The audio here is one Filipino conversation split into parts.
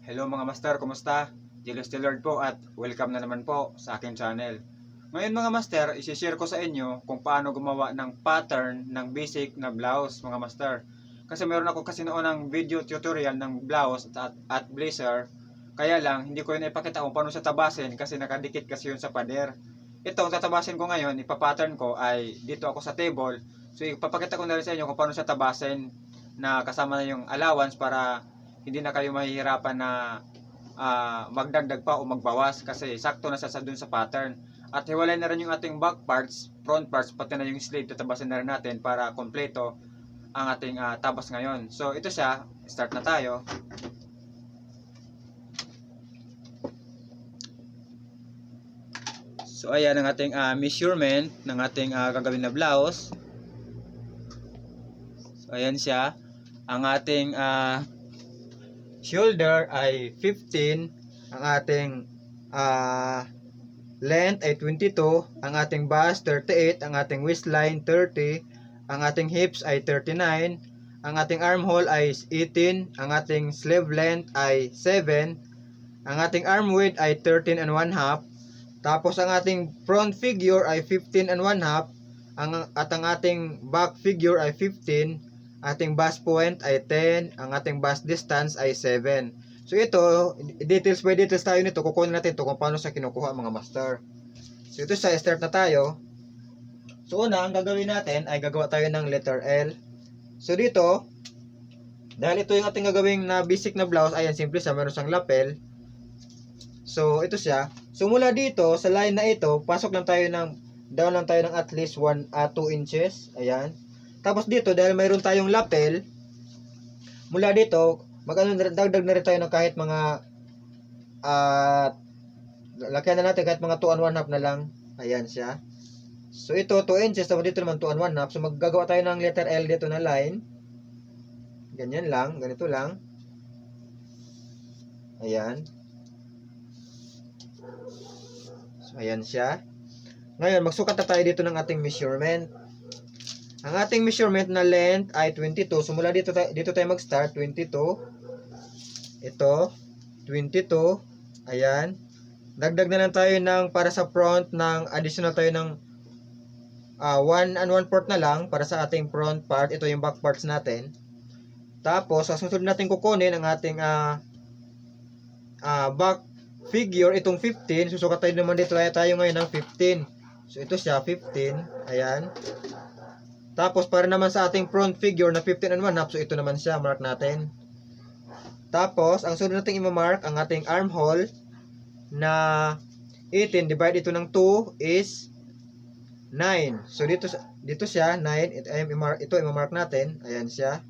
Hello mga master, kumusta? Julius the Lord po at welcome na naman po sa aking channel. Ngayon mga master, isi-share ko sa inyo kung paano gumawa ng pattern ng basic na blouse mga master. Kasi meron ako kasi noon ng video tutorial ng blouse at blazer. Kaya lang, hindi ko yun ipakita kung paano siya tabasin kasi nakadikit kasi yun sa pader. Ito, ang tatabasin ko ngayon, ipapattern ko ay dito ako sa table. So ipapakita ko na rin sa inyo kung paano siya tabasin na kasama na yung allowance para hindi na kayo mahihirapan na magdagdag pa o magbawas kasi sakto na sa dun sa pattern. At hiwalay na rin yung ating back parts, front parts, pati na yung sleeve, tatabasin na rin natin para kompleto ang ating tabas ngayon. So ito siya, start na tayo. So ayan ang ating measurement ng ating gagawin na blouse. So ayan siya, ang ating shoulder ay 15, ang ating length ay 22, ang ating bust 38, ang ating waistline 30, ang ating hips ay 39, ang ating armhole ay 18, ang ating sleeve length ay 7, ang ating arm width ay 13 and 1/2, tapos ang ating front figure ay 15 and 1/2, at ang ating back figure ay 15, ating bust point ay 10, ang ating bust distance ay 7. So ito, details by details tayo nito, kukunin natin ito kung paano sa kinukuha mga master. So ito sa start na tayo. So una, ang gagawin natin ay gagawa tayo ng letter L. So dito, dahil ito yung ating gagawing na basic na blouse, ayan, simple siya, meron siyang lapel. So ito siya. So mula dito, sa line na ito, pasok lang tayo down lang tayo ng at least 2 inches. Ayan. Tapos dito, dahil mayroon tayong lapel, mula dito, dagdag na rin tayo ng kahit mga lakyan na natin kahit mga 2 and 1/2 na lang. Ayan siya. So ito 2 inches, tapos dito naman 2 and 1/2. So maggagawa tayo ng letter L dito na line. Ganyan lang, ganito lang. Ayan. So ayan siya. Ngayon, magsukat na tayo dito ng ating measurement. Ang ating measurement na length ay 22. So mula dito tayo mag-start, 22. Ito, 22. Ayan. Dagdag na lang tayo ng para sa front ng additional tayo ng 1 and 1/4 na lang para sa ating front part. Ito yung back parts natin. Tapos, sa susunod natin kukunin ang ating back figure, itong 15. Susukat tayo naman dito tayo ngayon ng 15. So ito siya, 15. Ayan. Tapos para naman sa ating front figure na 15 and 1/2, so ito naman siya, mark natin. Tapos, ang sunod nating i-mark, ang ating armhole na 18, divide ito ng 2 is 9. So dito siya, 9. Ito i-mark natin. Ayan siya.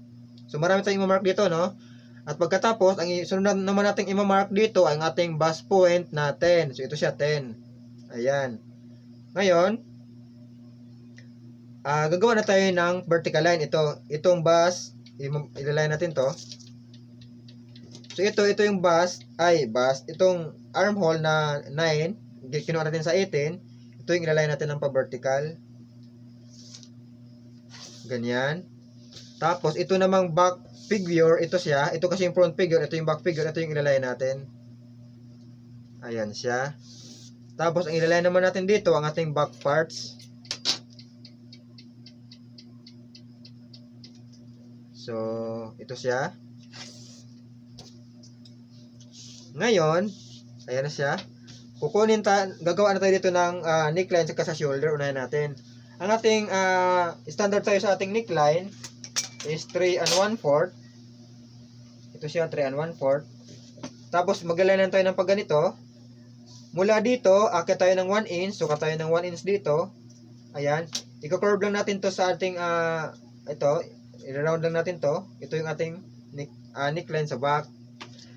So marami tayong i-mark dito, no? At pagkatapos, ang sunod naman nating i-mark dito ang ating bust point na 10. So ito siya, 10. Ayan. Ngayon, gagawa na tayo ng vertical line. Itong bust, ilalagay natin to. So ito yung bust, itong armhole na 9, kinuha natin sa 18. Ito yung ilalagay natin ng pa-vertical. Ganyan. Tapos ito namang back figure, ito siya. Ito kasi yung front figure, ito yung back figure, ito yung ilalagay natin. Ayan siya. Tapos ang ilalagay naman natin dito ang ating back parts. So, ito siya. Ngayon, ayan na siya. Gagawa na tayo dito ng neckline sa shoulder. Unahin natin. Ang ating standard tayo sa ating neckline is 3 and 1/4. Ito siya, 3 and 1/4. Tapos, maglalainan tayo ng pagganito. Mula dito, akit tayo ng 1 inch. Sukat tayo ng 1 inch dito. Ayan. I-curve lang natin to sa ating, i-round lang natin to. Ito yung ating neckline sa back.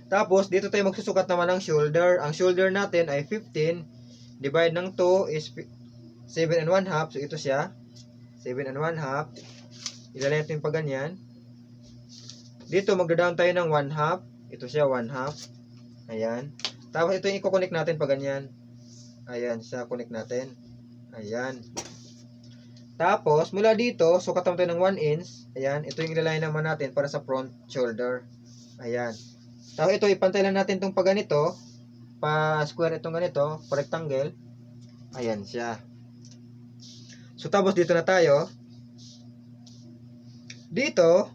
Tapos, dito tayo magsusukat naman ng shoulder. Ang shoulder natin ay 15. Divide ng 2 is 7 and 1/2. So, ito siya. 7 and 1/2. Ilalagay natin pa ganyan. Dito, magda-down tayo ng 1/2. Ito siya, 1/2. Ayan. Tapos, ito yung i-connect natin pa ganyan. Ayan siya, connect natin. Ayan. Tapos, mula dito, sukat naman tayo ng 1 inch. Ayan, ito yung ilalagay naman natin para sa front shoulder. Ayan. Tapos ito, ipantay lang natin itong pa ganito. Pa square itong ganito, pa rectangle. Ayan siya. So tapos dito na tayo. Dito,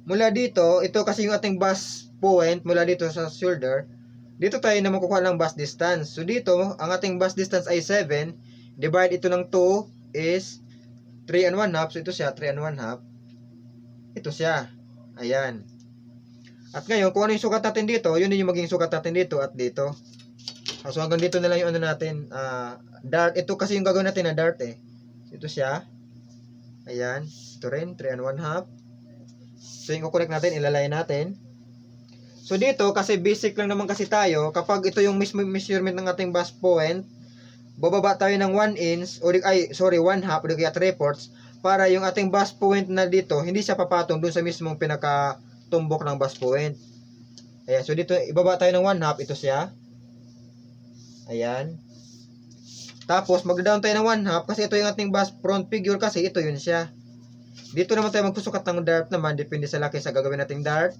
mula dito, ito kasi yung ating bust point mula dito sa shoulder. Dito tayo na makukuha ng bust distance. So dito, ang ating bust distance ay 7. Divide ito ng 2 is 3 and 1/2. So ito siya, 3 and 1/2. Ito siya. Ayan. At ngayon, kung ano yung sukat natin dito, yun din yung maging sukat natin dito at dito. So hanggang dito na lang yung ano natin, dart. Ito kasi yung gagawin natin na dart eh. Ito siya. Ayan. Ito rin, 3 and 1/2. So yung kukunik natin, ilalay natin. So dito, kasi basic lang naman kasi tayo, kapag ito yung mismo measurement ng ating bust point, bababa tayo ng 1 inch, o 1/2 o kaya 3/4, para yung ating bust point na dito, hindi siya papatong dun sa mismong pinakatumbok ng bust point. Ayan, so dito, ibaba tayo ng 1/2, ito siya. Ayan. Tapos, mag-down tayo ng 1/2, kasi ito yung ating bust front figure, kasi ito yun siya. Dito naman tayo magsusukat ng dart naman, depende sa laki sa gagawin nating dart.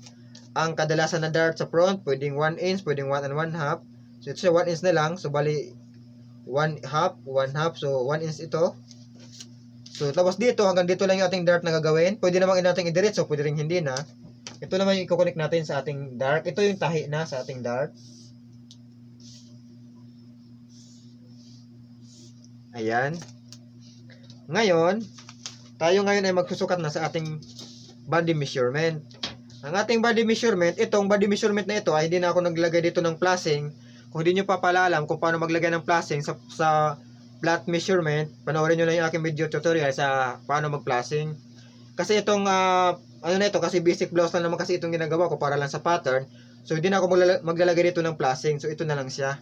Ang kadalasan na dart sa front, pwedeng 1 inch, pwedeng 1 and 1/2. So ito siya 1 inch na lang. So bali 1/2. So 1 inch ito. So tapos dito, hanggang dito lang yung ating dart na gagawin. Pwede naman natin i-diretso, pwede rin hindi na. Ito naman yung i-connect natin sa ating dart. Ito yung tahi na sa ating dart. Ayan. Ngayon, tayo ngayon ay magsusukat na sa ating body measurement. Ang ating body measurement, itong body measurement na ito ay hindi na ako naglagay dito ng flashing. Kung hindi nyo pa pala alam kung paano maglagay ng flashing sa flat measurement, panoorin nyo lang yung aking video tutorial sa paano mag-flashing. Kasi itong, ano na ito, kasi basic blouse lang naman kasi itong ginagawa ko para lang sa pattern. So hindi na ako maglalagay dito ng flashing. So ito na lang siya.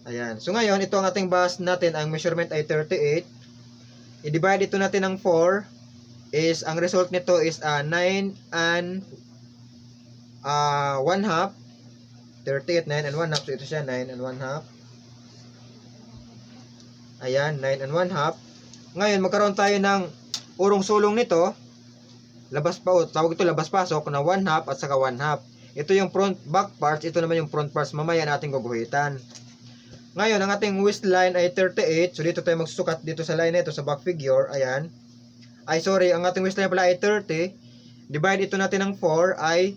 Ayan. So ngayon, ito ang ating bust natin, ang measurement ay 38. I-divide ito natin ng 4. Ang result nito is 9 and 1/2. 38, 9 and 1/2. So ito siya, 9 and 1/2. Ayan, 9 and 1/2. Ngayon, magkaroon tayo ng urong sulong nito. Tawag ito labas pasok na 1/2 at saka 1/2. Ito yung back parts, ito naman yung front parts. Mamaya natin guguhitan. Ngayon, ang ating waistline ay 38. So dito tayo magsusukat dito sa line na ito sa back figure. Ayan. Ang ating waistline pala ay 30. Divide ito natin ng 4 ay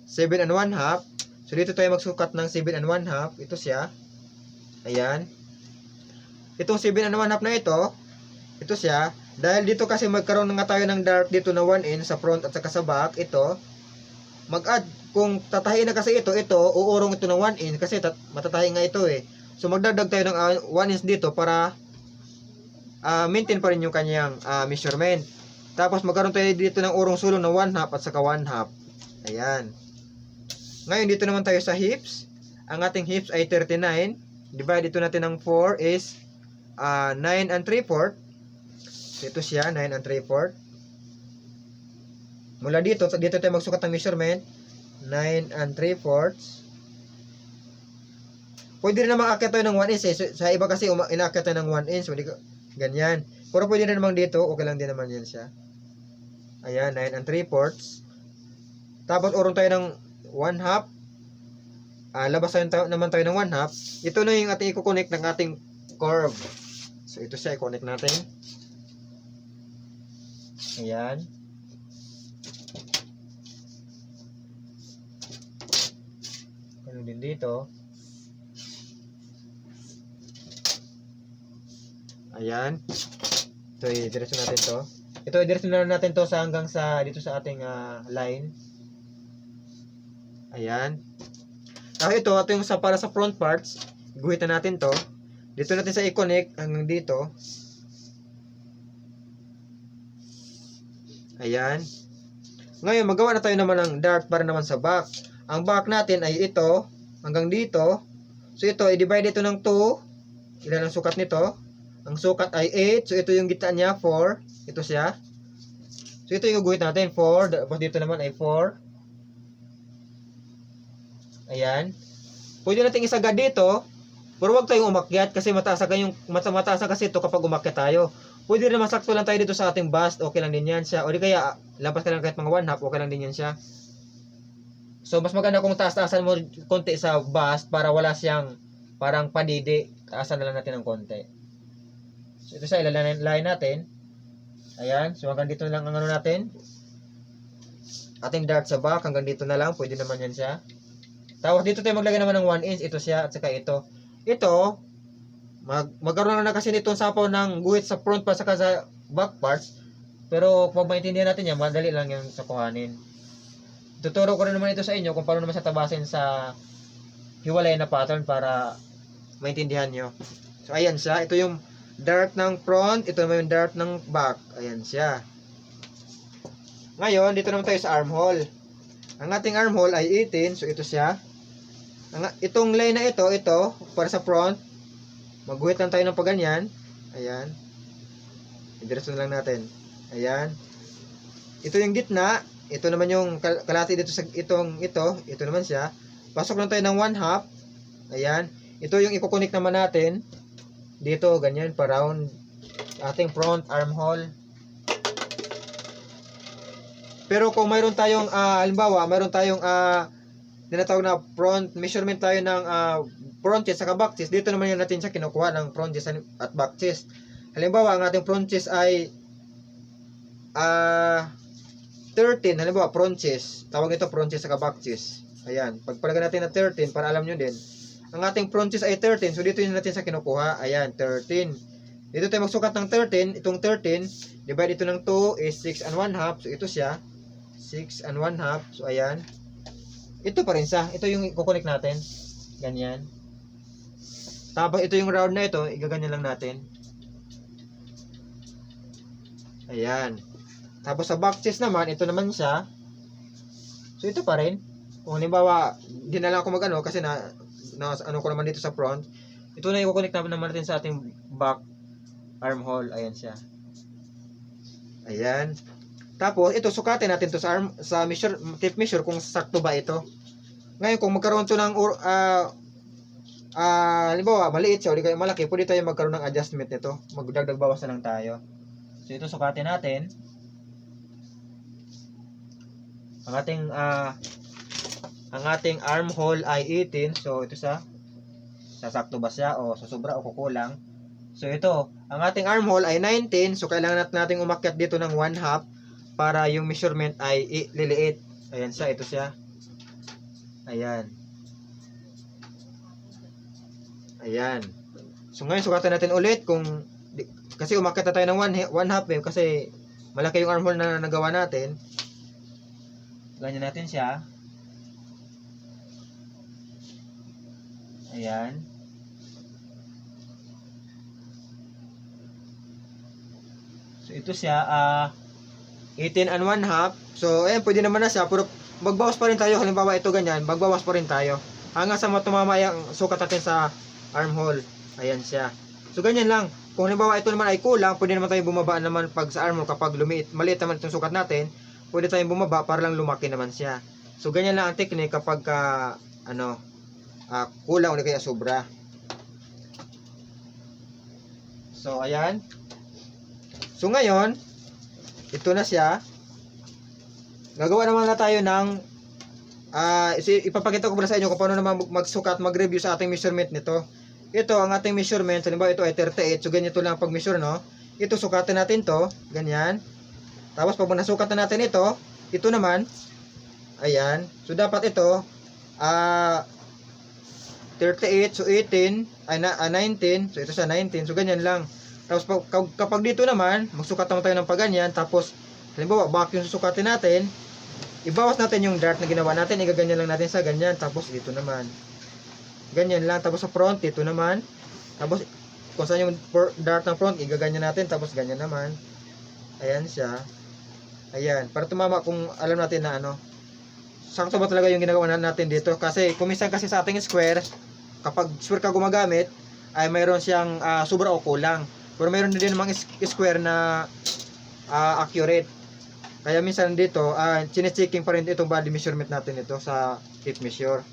7 and 1/2. So dito tayo magsukat ng 7 and 1/2. Ito siya. Ayan. Itong 7 and 1/2 na ito siya. Dahil dito kasi magkaroon na nga tayo ng dart dito na 1 inch sa front at saka sa back, ito. Mag-add, kung tatahiin na kasi ito, uurong ito ng 1 inch kasi matatahi nga ito eh. So magdagdag tayo ng 1 inch dito para maintain pa rin yung kanyang measurement. Tapos magkaroon tayo dito ng urong sulong na 1/2 at saka 1/2. Ayan. Ngayon dito naman tayo sa hips. Ang ating hips ay 39. Divide ito natin ng 4 is 9 and 3/4. Ito siya, 9 and 3/4. Mula dito tayo magsukat ng measurement. 9 and 3/4. Pwede rin naman aakyat tayo ng 1 inch eh. Sa iba kasi inaakyat tayo ng 1 inch. Ganyan. Pero pwede rin naman dito. Okay lang din naman yan siya. Ayan, 9 and 3/4. Tapos urong tayo ng 1/2. Labas naman tayo ng 1/2. Ito na yung ating i-connect ng ating curve. So ito siya, i-connect natin. Ayan. Ano din dito. Ayan. Ito, i-diretso natin to. Ito, i-diretso natin to hanggang dito sa ating line. Ayan. Ito yung para sa front parts. Guhitan natin to. Dito natin sa i-connect hanggang dito. Ayan. Ngayon, magawa na tayo naman ng dart para naman sa back. Ang back natin ay ito hanggang dito. So ito, i-divide ito ng 2. Ilan ang sukat nito? Ang sukat ay 8. So ito yung gitna niya, 4. Ito siya. So ito yung guhit natin, 4. Tapos dito naman ay 4. Ayan. Pwede natin isagad dito. Pero huwag tayong umakyat kasi mataas kasi ito kapag umakyat tayo. Pwede rin masakto lang tayo dito sa ating bust. Okay lang din yan siya. O di kaya, lampas ka lang kahit mga 1/2. Okay lang din yan siya. So mas maganda kung taas-taasan mo konti sa bust para wala siyang parang pandidi. Taasan na lang natin ng konti. So ito sa ilalain natin. Ayan. So hanggang dito na lang ang ano natin. Ating dart sa back. Hanggang dito na lang. Pwede naman yan siya. Tapos dito tayo maglagay naman ng 1 inch. Ito siya at saka ito. Ito, magkaroon na kasi nitong sapaw ng guhit sa front pa saka sa back parts. Pero pag maintindihan natin yan, madali lang yung sa kuhanin. Tuturo ko rin naman ito sa inyo kung paano naman sa tabasin sa hiwalay na pattern para maintindihan nyo. So ayan siya. Ito yung dart ng front. Ito naman yung dart ng back. Ayan siya. Ngayon, dito naman tayo sa armhole. Ang ating armhole ay 18. So ito siya. Itong line na ito para sa front. Magguhit lang tayo ng paganyan. Ayan. Idiretso na lang natin. Ayan. Ito yung gitna. Ito naman yung kalahati dito sa ito naman siya. Pasok lang tayo ng 1/2. Ayan. Ito yung iko-connect naman natin. Dito, ganyan, pa round ating front armhole. Pero kung mayroon tayong, halimbawa, mayroon tayong, tinatawag na front, measurement tayo ng front chest saka back chest, dito naman yun natin siya kinukuha ng front chest at back chest. Halimbawa, ang ating front chest ay 13, halimbawa front chest, tawag ito front chest saka back chest. Ayan, pagpalagay natin na 13 para alam nyo din. Ang ating front chest ay 13, so dito yun natin sa kinukuha. Ayan, 13. Dito tayo magsukat ng 13, itong 13, divide ito ng 2 is 6 and 1/2, so ito siya, 6 and 1/2, so ayan. Ito pa rin siya, ito yung i-connect natin, ganyan. Tapos ito yung round na ito, igaganyan lang natin. Ayan. Tapos sa back chest naman, ito naman siya. So ito pa rin. Kung halimbawa, hindi na lang ako mag-ano kasi ano ko naman dito sa front. Ito na i-connect naman natin sa ating back armhole. Ayan siya. Ayan. Tapos ito sukatin natin to sa tape measure kung sakto ba ito. Ngayon kung magkaroon to ng halimbawa maliit siya o di kaya malaki, pwede tayo magkaroon ng adjustment nito. Magdagdag bawas na lang tayo. So ito sukatin natin. Ang ating armhole ay 18. So ito sasakto ba siya o sasobra o kukulang. So ito, ang ating armhole ay 19. So kailangan natin umakyat dito ng 1/2 para yung measurement ay liliit. Ayan siya, ito siya. Ayan. Ayan. So ngayon sukatan natin ulit kasi umakyat na tayo ng 1/2 kasi malaki yung armhole na nagawa natin. Ganyan natin siya. Ayan. So ito siya 18 and 1/2. So ayan, pwede naman na siya, pero magbawas pa rin tayo. Halimbawa ito ganyan, magbawas pa rin tayo hanggang sa matumama yung sukat natin sa armhole. Ayan siya. So ganyan lang. Kung halimbawa ito naman ay kulang, pwede naman tayo bumaba naman pag sa armhole kapag maliit naman itong sukat natin. Pwede tayong bumaba para lang lumaki naman siya. So ganyan lang ang technique kapag kulang o kaya sobra. So ayan. So ngayon, ito na siya. Gagawa naman na tayo ng ipapakita ko pala sa inyo kung paano naman magsukat, mag-review sa ating measurement nito. Ito ang ating measurement. Halimbawa ito ay 38. So ganito lang pag measure, no? Ito sukatin natin to, ganyan. Tapos pag nasukat na natin ito naman, ayan. So dapat ito 38, so 18, 19, so ito sa 19, so ganyan lang. Tapos kapag dito naman, magsukat naman tayo ng paganyan, tapos halimbawa back yung susukatin natin, ibawas natin yung dart na ginawa natin, igaganyan lang natin sa ganyan, tapos dito naman. Ganyan lang, tapos sa front, dito naman. Tapos kung saan yung dart ng front, igaganyan natin, tapos ganyan naman. Ayan siya. Ayan, para tumama kung alam natin na sakto ba talaga yung ginagawa natin dito. Kasi kuminsan kasi sa ating square, kapag square ka gumagamit, ay mayroon siyang sobra o kulang. Pero mayroon din namang square na accurate. Kaya minsan dito, chine-checking pa rin itong body measurement natin ito sa tape measure.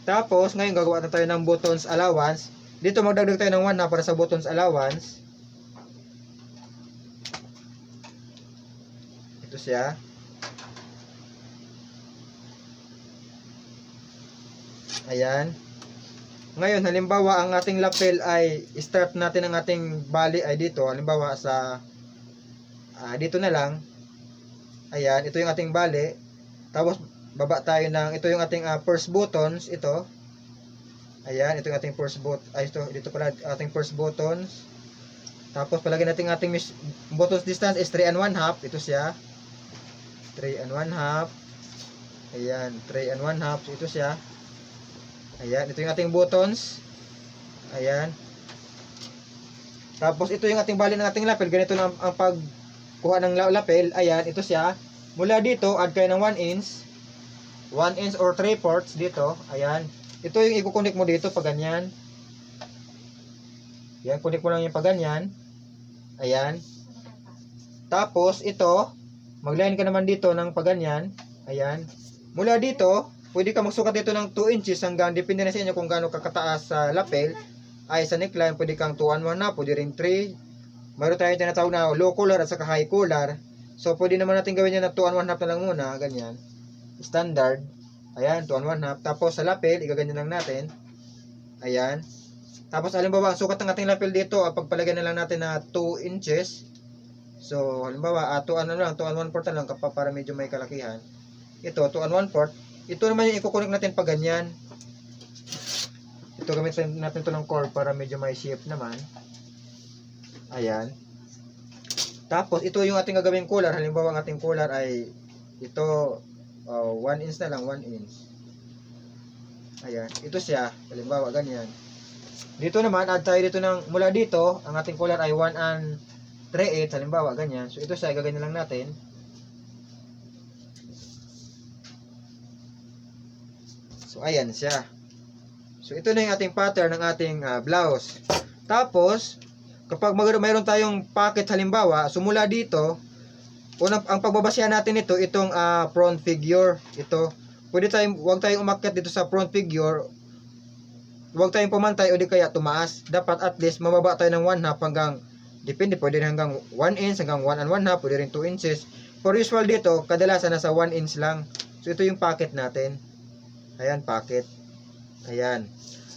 Tapos, ngayon gagawa na tayo ng buttons allowance. Dito magdagdag tayo ng 1 na para sa buttons allowance. Ito siya. Ayan. Ngayon, halimbawa, ang ating lapel ay start natin ang ating bali ay dito. Halimbawa, sa dito na lang. Ayan, ito yung ating bali. Tapos, baba tayo ng, ito yung ating first buttons. Ito. Ayan, ito yung ating first button. Ay, ito, dito pala ating first buttons. Tapos, palagyan natin ating buttons distance is 3 and 1/2. Ito siya. 3 and 1/2. Ayan, 3 and 1/2. So, ito siya. Ayan, ito yung ating buttons. Ayan. Tapos ito yung ating bali ng ating lapel. Ganito na ang pagkuha ng lapel. Ayan, ito siya. Mula dito, add kayo ng 1 inch. 1 inch or 3/4 dito. Ayan. Ito yung i-connect mo dito pag ganyan. Ayan, connect mo lang yung pag ganyan. Ayan. Tapos ito, mag-line ka naman dito ng pag ganyan. Ayan. Mula dito, pwede ka magsukat dito ng 2 inches hanggang depende na sa inyo kung gaano kakataas sa lapel. Ay sa neckline, pwede kang 2 and 1 na, pwede rin 3. Mayroon tayong tinatawag na low collar at saka high collar. So pwede naman natin gawin yan na 2 and 1/2 na lang muna, ganyan. Standard. Ayan, 2 and 1/2. Tapos sa lapel, igaganyan lang natin. Ayan. Tapos halimbawa, ang sukat ng ating lapel dito, pagpalagyan na lang natin na 2 inches. So halimbawa, 2 and 1/4 na lang para medyo may kalakihan. Ito, 2 and 1/4. Ito naman yung i-connect natin pag ganyan. Ito gamitin natin ito ng cord para medyo may shape naman. Ayan. Tapos ito yung ating gagawing collar. Halimbawa ang ating collar ay ito 1 inch na lang, 1 inch. Ayan. Ito siya. Halimbawa ganyan. Dito naman, add tayo dito ng, mula dito, ang ating collar ay 1 and 3/8. Halimbawa ganyan. So ito siya, gaganyan lang natin. So, ayan siya. So, ito na yung ating pattern ng ating blouse. Tapos, kapag mayroon tayong pocket halimbawa, sumula dito, ang pagbabasya natin ito, itong front figure. Ito, huwag tayong umakyat dito sa front figure. Huwag tayong pumantay o di kaya tumaas. Dapat at least, mababa tayo ng 1/2 hanggang, depende, pwede rin hanggang 1 inch, hanggang 1 and 1/2, pwede rin 2 inches. For usual dito, kadalasan nasa 1 inch lang. So, ito yung pocket natin. Ayan, pocket. Ayan.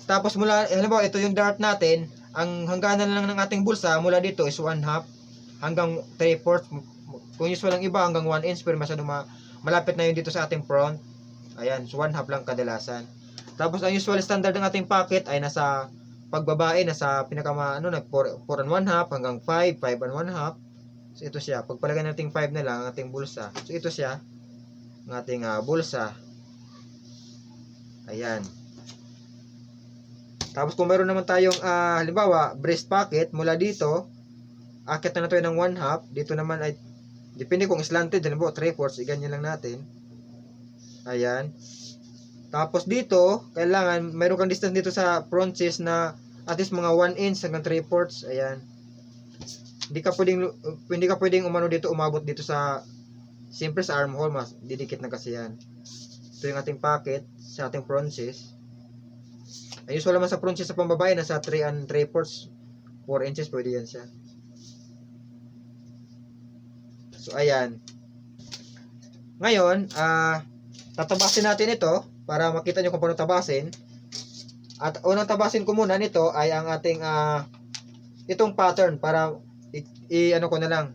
Tapos mula, halimbawa, ito yung dart natin. Ang hangganan lang ng ating bulsa, mula dito is 1/2 hanggang 3/4. Kung usual lang iba, hanggang 1 inch, pero masyado malapit na yun dito sa ating front. Ayan, so 1/2 lang kadalasan. Tapos ang usual standard ng ating pocket ay nasa pagbabae, nasa 4 and 1/2 hanggang 5 and 1/2. So ito siya. Pagpalagay natin 5 na lang ang ating bulsa. So ito siya, ang ating bulsa. Ayan. Tapos kung meron naman tayong halimbawa, breast pocket mula dito, akit na tayo ng 1/2. Dito naman ay depende kung slanted, halimbawa 3/4, ganyan lang natin. Ayan. Tapos dito, kailangan meron kang distance dito sa front chest na at least mga 1 inch hanggang 3/4. Ayan. Hindi ka pwedeng umano dito, umabot dito sa siyempre sa armhole, mas didikit na kasi yan. Ito yung ating pocket sa ating front chest. Ay, usual naman sa front chest sa pambabae, nasa 3 and 3/4, 4 inches, pwede yan siya. So, ayan. Ngayon, tatabasin natin ito para makita nyo kung paano tabasin. At unang tabasin ko muna nito ay ang ating itong pattern para ano ko na lang.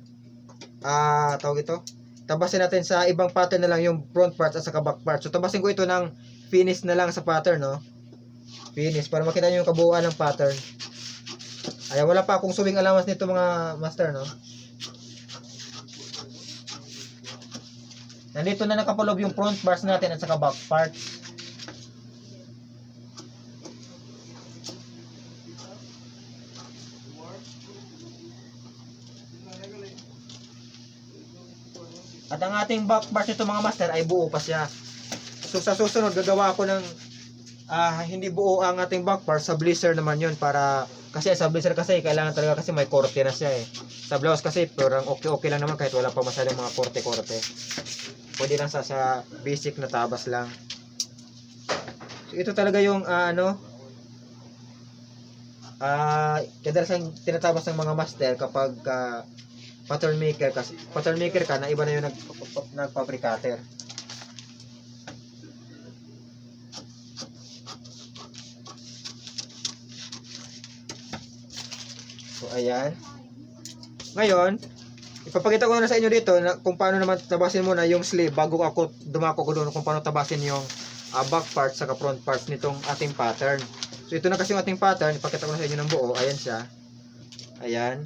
Tawag ito. Tabasin natin sa ibang pattern na lang yung front parts at saka back parts. So tabasin ko ito ng finish na lang sa pattern, no? Finish para makita niyo yung kabuuan ng pattern. Ay, wala pa akong sewing allowance nito mga master, no? Nandito na nakapulob yung front parts natin at saka back parts. At ang ating back part nito mga master ay buo pa siya. So sa susunod gagawa ako ng hindi buo ang ating back part, sa blazer naman yun, para kasi sa blazer kasi kailangan talaga kasi may korte na siya eh. Sa blouse kasi parang okay lang naman kahit wala pa masyadong mga korte. Pwede lang sa basic na tabas lang. So ito talaga yung kadalasan tinatabas ng mga master kapag pattern maker ka na iba na yung nagfabricator. So, ayan. Ngayon, ipapakita ko na sa inyo dito na kung paano naman tabasin muna yung sleeve bago ako dumako ko doon kung paano tabasin yung back part sa front part nitong ating pattern. So, ito na kasi yung ating pattern. Ipakita ko na sa inyo ng buo. Ayan siya. Ayan.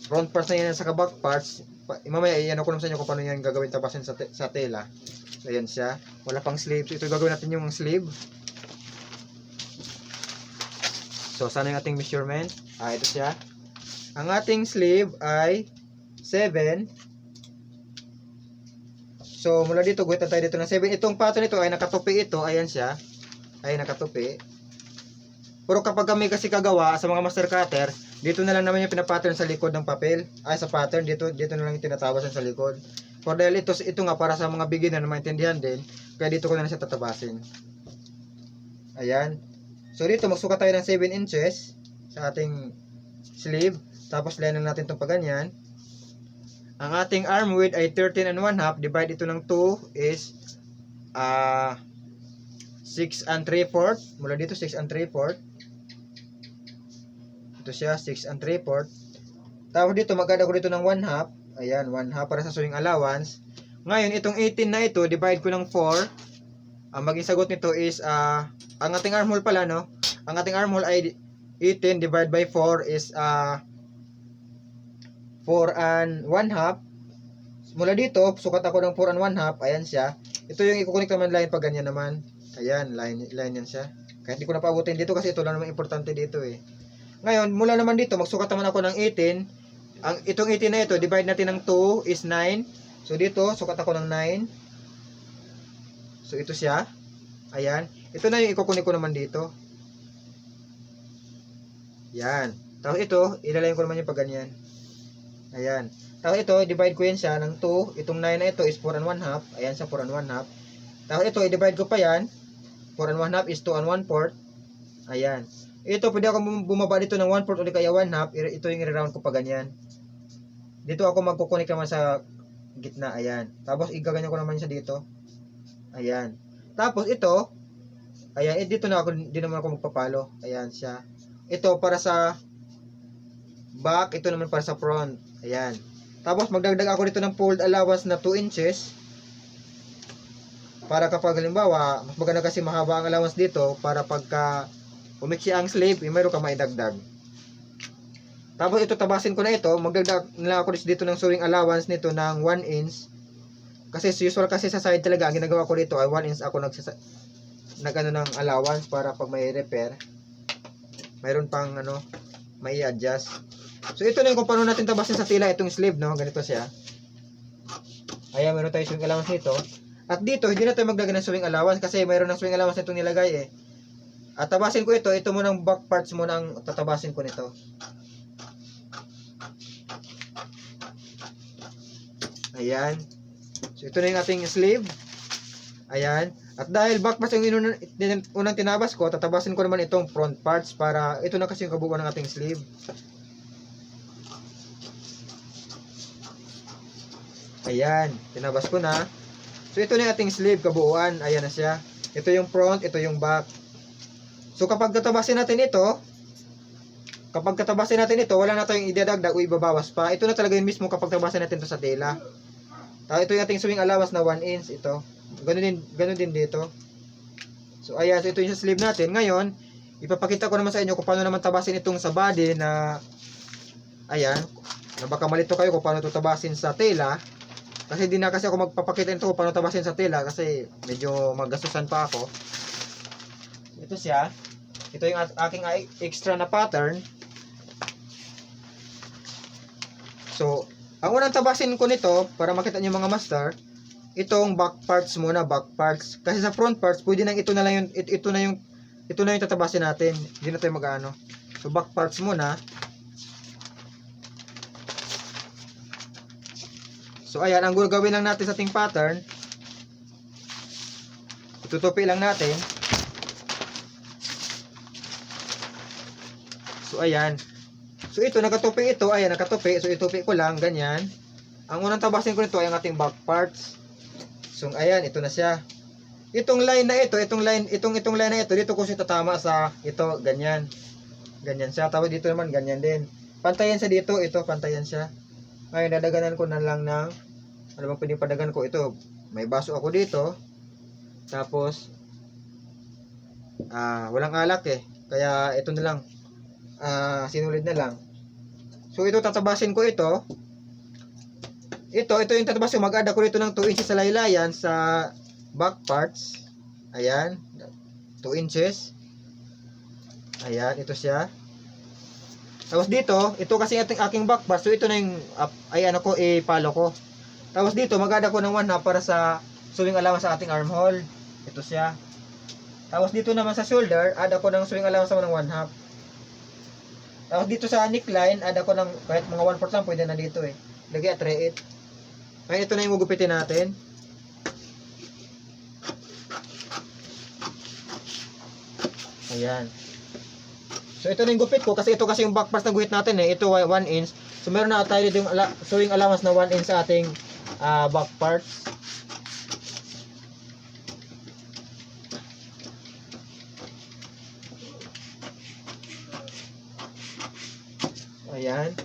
Front parts na yan sa back parts. Mamaya, iyan ko naman sa inyo kung paano yan gagawin tabasin sa tela. So, ayan siya. Wala pang sleeve. So, ito gagawin natin yung sleeve. So, sana yung ating measurement? Ito siya. Ang ating sleeve ay 7. So, mula dito, guhit tayo dito ng 7. Itong pattern ito ay nakatupi ito. Ayan siya. Ay nakatupi. Pero kapag kami kasi kagawa sa mga master cutter, dito na lang naman yung pinapattern sa likod ng papel. Ay, sa pattern, dito na lang yung tinatabasan sa likod. For dahil ito nga para sa mga beginner na maintindihan din, kaya dito ko na siya tatabasin. Ayan. So, dito magsukat tayo ng 7 inches sa ating sleeve. Tapos, line natin itong paganyan. Ang ating arm width ay 13 1/2. Divide ito ng 2 is 6 3/4. Mula dito, 6 3/4. Ito siya, 6 3/4. Tapos dito, mag-add ako dito ng 1/2. Ayan, 1/2 para sa sewing allowance. Ngayon, itong 18 na ito, divide ko ng 4. Ang maging sagot nito is, ang ating armhole pala, no? Ang ating armhole ay 18 divided by 4 is 4 1/2. Mula dito, sukat ako ng 4 1/2. Ayan siya. Ito yung ikukunik naman line pag ganyan naman. Ayan, line yan siya. Kaya hindi ko na paabutin dito kasi ito lang naman importante dito eh. Ngayon, mula naman dito, magsukat naman ako ng 18. Itong 18 na ito, divide natin ng 2 is 9. So dito, sukat ako ng 9. So ito siya. Ayan. Ito na yung ikukunik ko naman dito. Yan. Tapos ito, ilalayin ko naman yung pag ganyan. Ayan. Tapos ito, divide ko yan siya ng 2. Itong 9 na ito is 4 1/2. Ayan siya, 4 1/2. Tapos ito, i-divide ko pa yan. 4 1/2 is 2 1/4. Ayan. Ito, pwede ako bumaba dito ng 1/4 o di kaya 1/2. Ito yung i-round ko pa ganyan. Dito ako magkukunik naman sa gitna. Ayan. Tapos, igaganyan ko naman siya dito. Ayan. Tapos ito, ayan, dito na ako, di naman ako magpapalo. Ayan siya. Ito para sa back, ito naman para sa front. Ayan. Tapos magdagdag ako dito ng fold allowance na 2 inches. Para kapag halimbawa, mas maganda kasi mahaba ang allowance dito para pagka umiksi ang sleeve, mayroon ka maidagdag. Tapos ito, tabasin ko na ito. Magdagdag na ako dito ng sewing allowance nito ng 1 inch. Kasi usual kasi sa side talaga, ang ginagawa ko dito ay 1 inch ako nagano ng allowance para pag may repair, mayroon pang may adjust. So ito na yung kung paano natin tabasin sa tila itong sleeve, no? Ganito siya. Ayan, meron tayo sewing allowance dito. At dito, hindi na tayo maglagay ng sewing allowance kasi mayroon ng sewing allowance itong nilagay eh. At tabasin ko ito munang back parts muna ang tatabasin ko nito. Ayan. So ito na yung ating sleeve. Ayan. At dahil back parts yung unang tinabas ko, tatabasin ko naman itong front parts para ito na kasi yung kabuuan ng ating sleeve. Ayan. Tinabas ko na. So ito na yung ating sleeve kabuuan. Ayan na siya. Ito yung front, ito yung back. So kapag tatabasin natin ito, wala na tayong idadagdag o ibabawas pa. Ito na talaga yung mismo kapag tabasin natin ito sa tela. Ito yung ating sewing allowance na 1 inch. Ito. Ganun din dito. So ayan, so ito yung sleeve natin. Ngayon, ipapakita ko naman sa inyo kung paano naman tabasin itong sa body na ayan, na baka malito kayo kung paano ito tabasin sa tela. Kasi di na kasi ako magpapakita nito kung paano tabasin sa tela kasi medyo magastusan pa ako. Ito siya. Ito yung aking extra na pattern. So, ang unang tabasin ko nito para makita niyo mga master, itong back parts muna, back parts. Kasi sa front parts, pwede nang ito na yung tatabasin natin. Hindi na tayo mag-ano. So, back parts muna. So, ayan, ang gagawin lang natin sa ating pattern, itutupi lang natin. So, ayan. So, ito, nakatupi ito. Ayan, nakatupi. So, itupi ko lang, ganyan. Ang unang tabasin ko nito ay ang ating back parts. So, ayan, ito na siya. Itong line na ito, itong line na ito, dito ko siya tatama sa ito, ganyan. Ganyan siya. Tapos dito naman, ganyan din. pantayan siya dito. Ito, pantayan siya. Ngayon, dadaganan ko na lang ng, ano bang pwedeng padagan ko? Ito, may baso ako dito. Tapos, walang alak eh. Kaya, ito na lang. Sinulid na lang. So, ito, tatabasin ko ito. Ito yung tatabas ko. Mag-add ako dito ng 2 inches sa laylayan sa back parts. Ayan. 2 inches. Ayan, ito siya. Tapos dito, ito kasi aking back parts. So, ito na yung, ipalo ko. Tapos dito, mag-add ako ng 1/2 para sa sewing allowance sa ating armhole. Ito siya. Tapos dito naman sa shoulder, add ako ng sewing allowance naman ng 1/2. Tapos dito sa neckline, add ako ng kahit mga 1/4 lang, pwede na dito eh. Lagay at 3/8. Ngayon, ito na yung gugupitin natin. Ayan. So, ito na yung gupit ko. Kasi ito kasi yung back parts na guhit natin eh. Ito 1 inch. So, meron na tayo dito yung sewing allowance na 1 inch sa ating back parts. Ayan.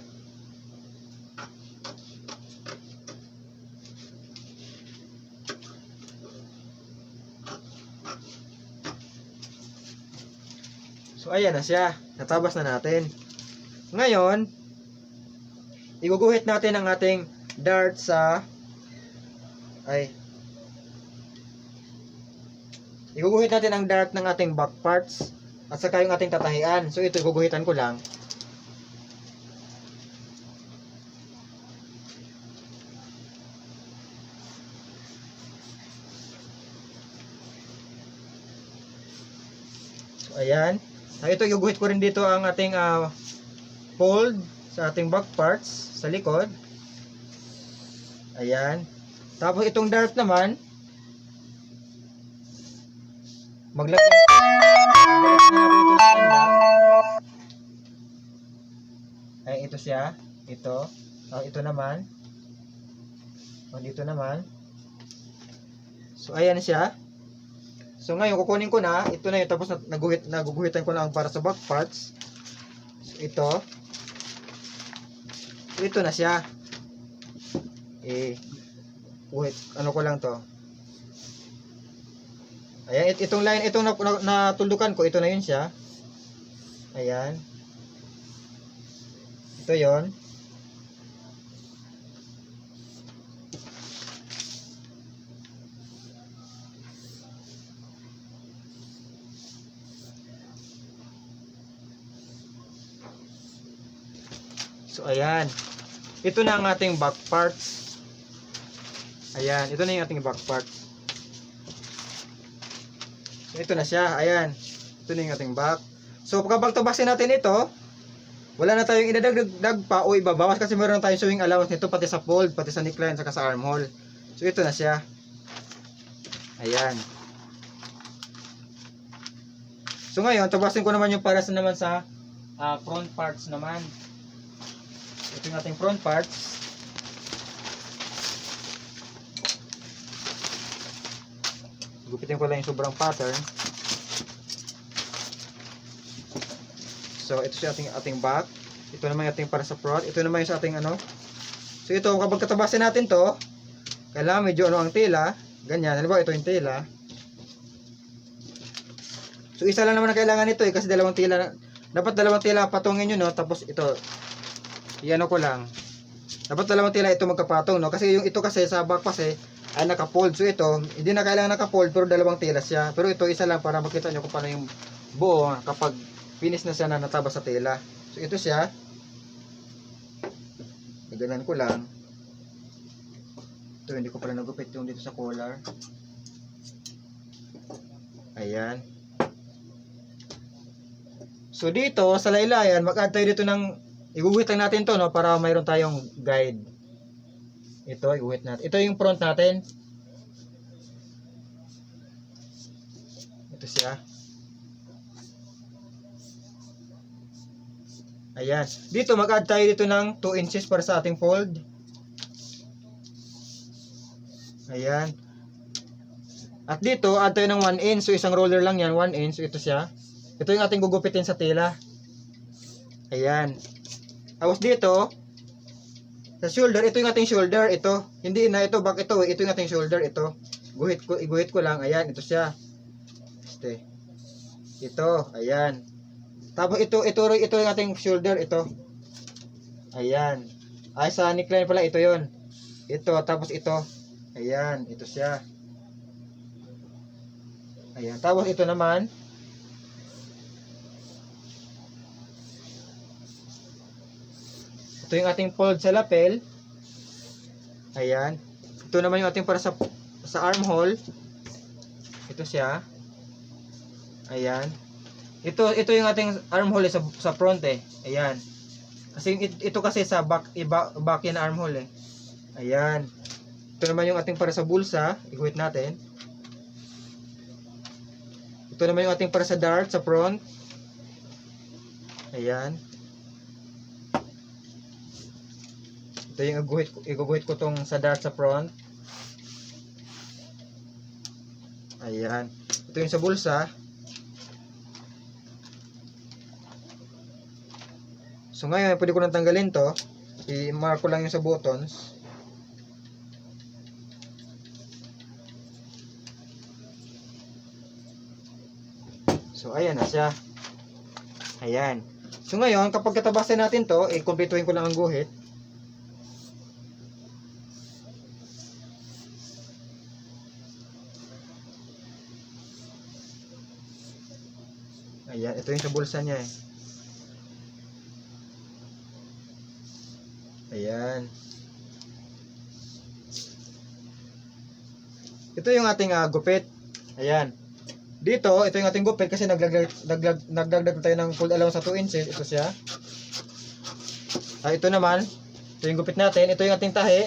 So, ayan na siya. Natabas na natin. Ngayon, iguguhit natin ang ating dart sa iguguhit natin ang dart ng ating back parts at saka yung ating tatahian. So, ito iguguhitan ko lang. So, ayan. Ito, iguguhit ko rin dito ang ating fold sa ating back parts sa likod. Ayan. Tapos itong dart naman, maglagay na ako ito ng tanda. Ay, ito siya. Ito. Ito naman. Dito naman. So, ayan siya. So ngayon kukunin ko na, ito na yun, tapos naguguhitan ko lang para sa back parts. So, ito. So, ito na siya. Wait, ano ko lang to. Ayan, itong line, itong natuldukan ko, ito na yun siya. Ayan. Ito yon. So, ayan. Ito na ang ating back parts. Ayan. Ito na yung ating back parts. So, ito na siya. Ayan. Ito na yung ating back. So, kapag tabasin natin ito, wala na tayong idadagdag pa o ibabawas kasi meron tayong sewing allowance nito pati sa fold, pati sa neckline, saka sa armhole. So, ito na siya. Ayan. So, ngayon, tabasin ko naman yung para sa naman sa front parts naman. Ito yung ating front parts. Gupitin ko lang yung sobrang pattern. So, ito sa ating back. Ito naman yung ating para sa front. Ito naman yung sa ating ano. So, ito, kapag katabasin natin to, kailangan medyo ang tela. Ganyan. Halimbawa, ito yung tela. So, isa lang naman na kailangan ito kasi dalawang tela. Dapat dalawang tela patungin nyo, no? Tapos, ito. Iano ko lang. Dapat dalawang tela ito magkapatong, no? Kasi yung ito kasi sa back kasi ay naka-fold. So ito, hindi na kailangan naka-fold pero dalawang tela siya. Pero ito isa lang para makita nyo kung paano yung buo kapag finish na siya na natabas sa tela. So ito siya. Iganan ko lang. Ito, hindi ko pala nagupit yung dito sa collar. Ayan. So dito sa laylayan, mag-add tayo dito ng iguguhit lang natin to, no, para mayroon tayong guide. Ito, iguguhit natin. Ito yung front natin. Ito siya. Ayan. Dito, mag-add tayo dito ng 2 inches para sa ating fold. Ayan. At dito, add tayo ng 1 inch. So, isang roller lang yan, 1 inch. So, ito siya. Ito yung ating gugupitin sa tela. Ayan. Tapos dito, sa shoulder, ito yung ating shoulder, ito. Hindi na ito, back ito, ito yung ating shoulder, ito. Iguhit ko lang, ayan, ito siya. Ito, ayan. Tapos ito yung ating shoulder, ito. Ayan. Ay, sa neckline pala, ito yon. Ito, tapos ito. Ayan, ito siya. Ayan, tapos ito naman. Ito yung ating fold sa lapel. Ayan. Ito naman yung ating para sa armhole. Ito siya. Ayan. Ito yung ating armhole sa front eh. Ayan. Kasi ito kasi sa back yan armhole eh. Ayan. Ito naman yung ating para sa bulsa. Iguhit natin. Ito naman yung ating para sa dart sa front. Ayan. Ito yung iguguhit ko tong sa dart sa front. Ayan. Ito yung sa bulsa. So ngayon, pwede ko nang tanggalin to. I-mark ko lang yung sa buttons. So ayan na siya. Ayan. So ngayon, kapag katabasan natin to, i-kumpletuhin ko lang ang guhit. Ayan, ito yung sa bulsa niya eh. Ayan. Ito yung ating gupit. Ayan. Dito, ito yung ating gupit kasi nagdagdag tayo ng fold allowance sa 2 inches. Ito siya. Ito naman, ito yung gupit natin. Ito yung ating tahi.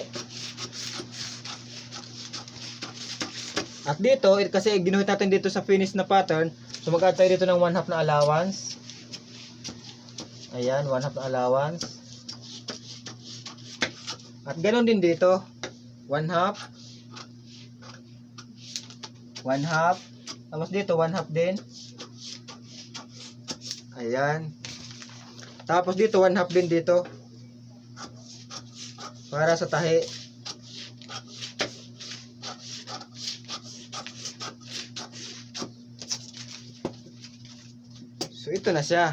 At dito, kasi ginuhit natin dito sa finish na pattern, so mag-add tayo dito ng 1/2 na allowance. Ayan, 1/2 na allowance. At ganoon din dito. 1/2. 1/2. Tapos dito, 1/2 din. Ayan. Tapos dito, 1/2 din dito. Para sa tahi. So, ito na siya.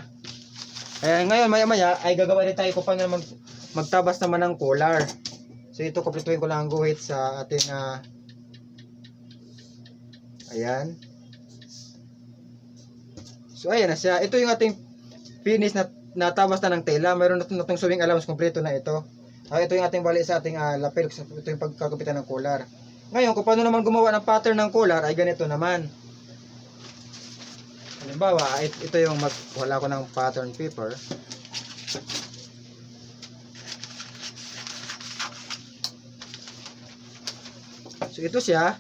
Kaya ngayon, maya-maya, ay gagawa din tayo kung paano magtabas naman ng collar. So, ito, kumpletuhin ko lang ang guhit sa ating, ayan. So, ayan na siya. Ito yung ating finish na natabas na ng tela. Mayroon na itong sewing allowance kompleto na ito. Ito yung ating bali sa ating lapel. Ito yung pagkakupitan ng collar. Ngayon, kung paano naman gumawa ng pattern ng collar, ay ganito naman. Halimbawa, ito yung wala ko ng pattern paper. So ito siya.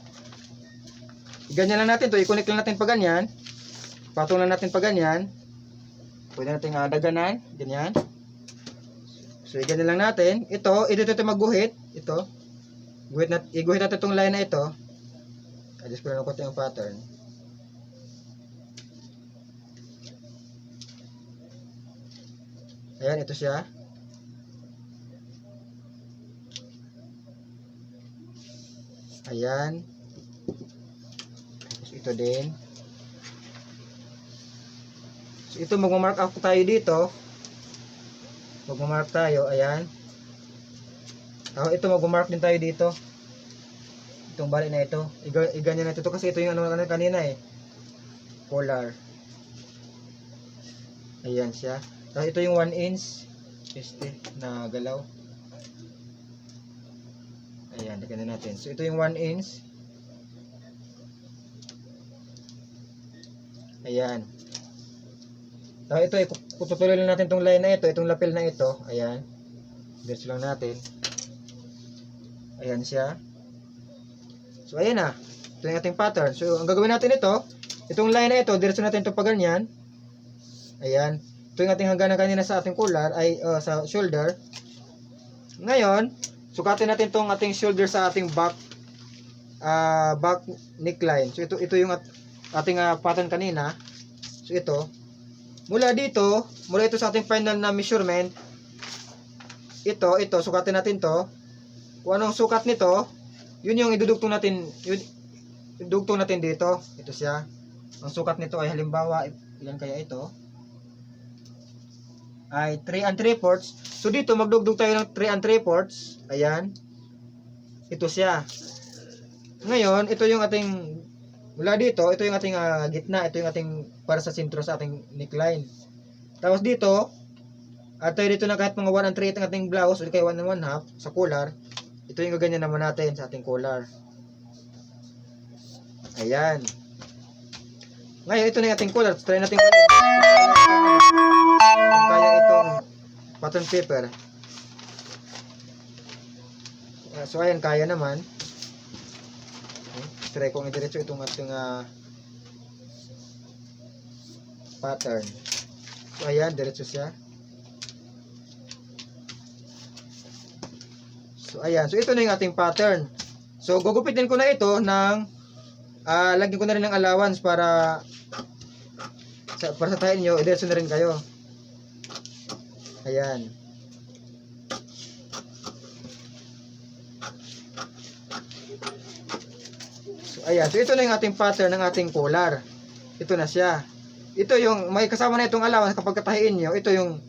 Ganyan lang natin to, i-connect lang natin pa ganyan. Patong lang natin pa ganyan. Pwede natin daganan, ganyan. So i-ganyan lang natin. Ito magguhit, ito. Iguhit natin itong line na ito. Adjust ko lang konti yung pattern. Ayan, ito siya. Ayan. Tapos ito din. So ito, magmamark up tayo dito. Magmamark tayo, ayan. Ito, magmamark din tayo dito. Itong bali na ito. Iganyan natin ito kasi ito yung ano kanina eh. Collar. Ayan siya. Tapos ito yung 1 inch. Na galaw. Ayan, lagyan na natin. So, ito yung 1 inch. Ayan. So, ito, putuloy lang natin itong line na ito, itong lapel na ito. Ayan. Diretso lang natin. Ayan siya. So, ayan na. Ito yung ating pattern. So, ang gagawin natin ito, itong line na ito, diretso natin ito pa ganyan. Ayan. Ito yung ating hangganan kanina sa ating collar, ay sa shoulder. Ngayon, sukatin natin itong ating shoulder sa ating back neckline. So ito yung ating pattern kanina. So ito, mula ito sa ating final na measurement, ito, sukatin natin to. Kung anong sukat nito, yun yung idudugtong natin, idudugtong natin dito. Ito siya. Ang sukat nito ay halimbawa, ilan kaya ito? Ay 3 and 3/4. So dito magdugtong tayo ng 3 and 3/4. Ayan. Ito siya. Ngayon, ito yung ating mula dito, ito yung ating gitna, ito yung ating para sa sentro sa ating neckline. Tapos dito, at tayo dito na kahit mga 1 and 3 ang ating blouse o kaya 1 and 1/2 sa collar. Ito yung gaganyan naman natin sa ating collar. Ayan. Ngayon, ito na yung ating collar. Try natin ulit. Kung kaya itong pattern paper. So, ayan, kaya naman. Okay. Try kong idiretso itong ating pattern. So, ayan, diretso siya. So, ayan. So, ito na yung ating pattern. So, gugupitin ko na ito ng lagyan ko na rin ng allowance para sa tahin nyo, idiretso na rin kayo. Ayan. So, ayan. So, ito na yung ating pattern ng ating collar. Ito na siya. Ito yung, may kasama na itong allowance kapag katahiin nyo, ito yung